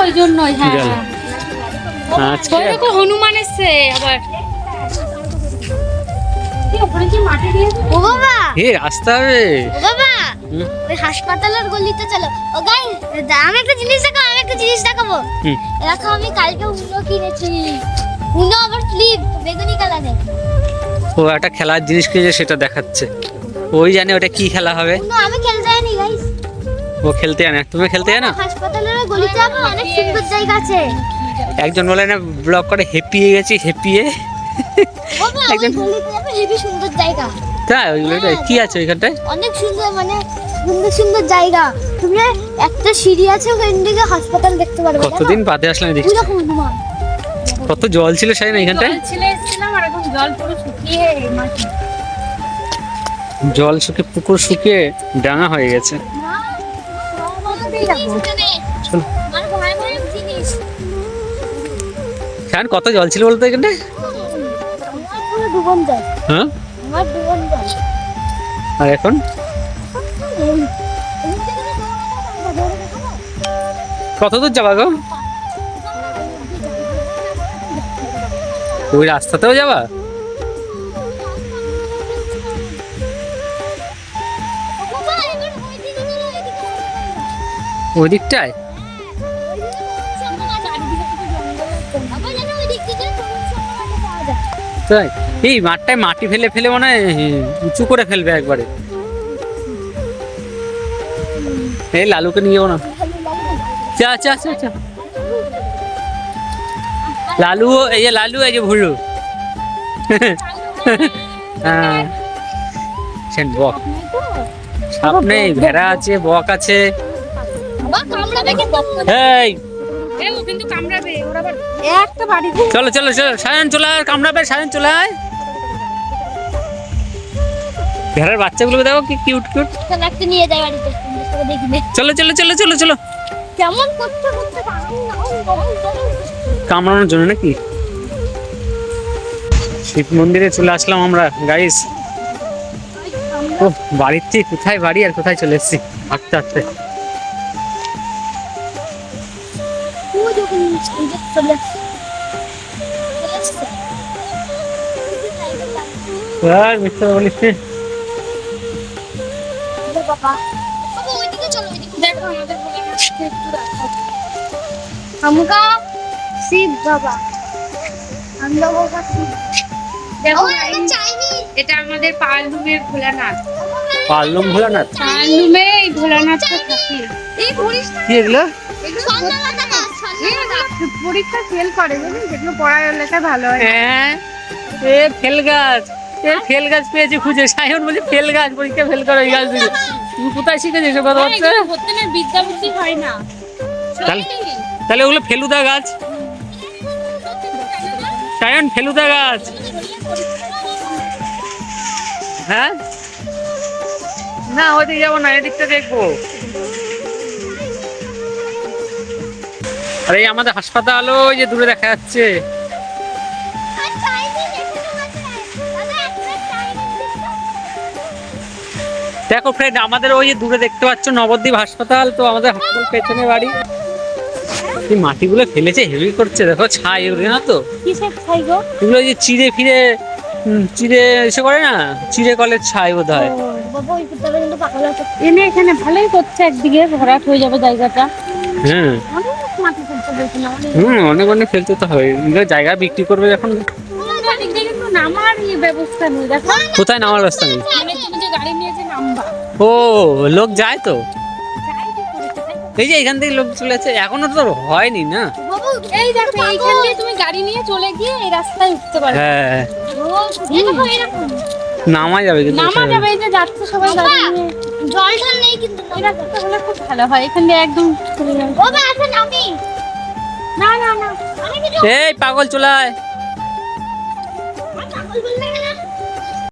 ওই জন্যই। হ্যাঁ আজকে দেখো হনুমান এসছে আবার। ও বাবা, এ আসতে হবে। ও বাবা, ওই হাসপাতালের গলিতে চলো। ও গাই, আমি একটা জিনিস দেখাবো, দেখো আমি কালকে উনো কিনেছি। উনো আবার স্লিপ বেগুনি কালারের। ও একটা খেলার জিনিস কিনেছে, সেটা দেখাচ্ছে। ওই জানে ওটা কি খেলা হবে। উনো আমি খেলতে জানি গাইস। ও খেলতে জানে, তুমি খেলতে জানো? হাসপাতালের গলিতে আবার অনেক সুন্দর জায়গা আছে। একজন বলে না ব্লগ করে হেপিয়ে গেছি, হেপিয়ে। বাবা ওই গলিতে আবার হেবি সুন্দর জায়গা। তাই ওইগুলো কি আছে ওইখানটায়? অনেক সুন্দর, মানে সুন্দর সুন্দর জায়গা। তুমি একটা সিঁড়ি আছে, ওখান থেকে হাসপাতাল দেখতে পারবে। কতদিন বাদে আসলাম দেখছি। পুরো হনুমান। কত জল ছিল সাইন এখানটায়। জল ছিল এসেছিলাম আর এখন জল পুরো শুকিয়ে মাটি। জল শুকিয়ে পুকুর শুকিয়ে ডাঙা হয়ে গেছে। চলো সায়ন, কত জল ছিল বলতো এখানটায়? ডুবন যায়, হ্যাঁ, আমার ডুবন যায়। আর এখন কত দূর যাবা গো? ওই রাস্তাতেও যাবা? ওই দিকটায়? তাই এই মাঠটায় মাটি ফেলে ফেলে মনে হয় উঁচু করে ফেলবে একবারে। এই লালুকে নিয়ে যাবো না? চা চা চা চা। লালু, এই যে লালু, এই যে ভুলু। হ্যাঁ, বক সাপ নেই, ভেড়া আছে, বক আছে। এই কিন্তু কামড়াবে ওরা আবার একটা বাড়ি। চলো চলো চলো, সায়ন চলে আয়, কামড়াবে। সায়ন চলে আয়। ভেড়ার বাচ্চাগুলো দেখো কি কিউট কিউট। একটা নিয়ে যায় বাড়িতে, দেখবে। চলো চলো চলো চলো চলো। কেমন করতে করতে কামড়ানোর জন্য নাকি? শিব মন্দিরে চলে আসলাম আমরা গাইস। ও বাড়ির থেকে কোথায় বাড়ি আর কোথায় চলে এসেছি হাঁটতে হাঁটতে। আর মিথ্যা বলিস রে। দেখো আমাদের हमका शिव बाबा, हम लोगों का शिव। দেখো चाइनीज। এটা আমাদের পালুমের ভোলানাথ। পারলুম ভোলানাথ। পালুমে এই ভোলানাথটা থাকে। এই ঘুরিস না, কি এগুলো? পরীক্ষা ফেল করে জানেন, যেগুলো পড়ালেখা ভালো হয়। হ্যাঁ, এ ফেল গাছ, এ ফেল গাছ পেয়েছি খুঁজে। সায়ন বলছে ফেল গাছ, পরীক্ষা ফেল করে ওই গাছ দিকে। তুমি কোথায় শিখেছো এসব কথা হচ্ছে? ধরতে না বিদ্যা বুদ্ধি হয় না। তাহলে ওগুলো ফেলুদা গাছ। সায়ন ফেলুদা গাছ। হ্যাঁ না, ওইদিকে যাবো না, এদিকটা দেখবো। আরে এই আমাদের হাসপাতাল ওই যে দূরে দেখা যাচ্ছে। দেখো ফ্রেন্ড, আমাদের ওই যে দূরে দেখতে পাচ্ছ নবদ্বীপ হাসপাতাল। তো আমাদের হাসপাতাল পেছনে বাড়ি। এই মাটিগুলো ফেলেছে হেভি করছে, দেখো ছাই ওঠে না তো। কিসের ছাই গো? এগুলো যে চিড়ে ফিরে চিড়ে এসে করে না, চিড়ে কলের ছাই বোধ হয়। বাবা ওই কুত্তাটা কিন্তু পাগল আছে। এনে এখানে ভালোই করছে, একদিকে ভরাট হয়ে যাবে জায়গাটা। হ্যাঁ অনেক মাটি ফেলতে বলছে না, অনেক অনেক ফেলতে তো হবে। জায়গা বিক্রি করবে যখন। কিন্তু নামার ব্যবস্থা নেই, দেখো কোথায় নামার রাস্তা নেই? মানে তুমি যে গাড়ি নিয়ে যে নামবা, ও লোক যায় তো। এই যে এখান থেকে লোক চলে যাচ্ছে, এখনো তো হয়নি না। বাবা এই দেখো এইখান দিয়ে তুমি গাড়ি নিয়ে চলে গিয়ে এই রাস্তায় উঠতে পারবে। হ্যাঁ, এরকম নামা যাবে কিন্তু। নামা যাবে, এই যে যাচ্ছে সবাই গাড়ি নিয়ে। জল ঢল নেই কিন্তু। এই রাস্তাটা হলে খুব ভালো হয়, এখান দিয়ে একদম চলে যাবে। বাবা আছে নামি। না না না, আমি কিছু এই পাগল চলে আয়। পাগল বললে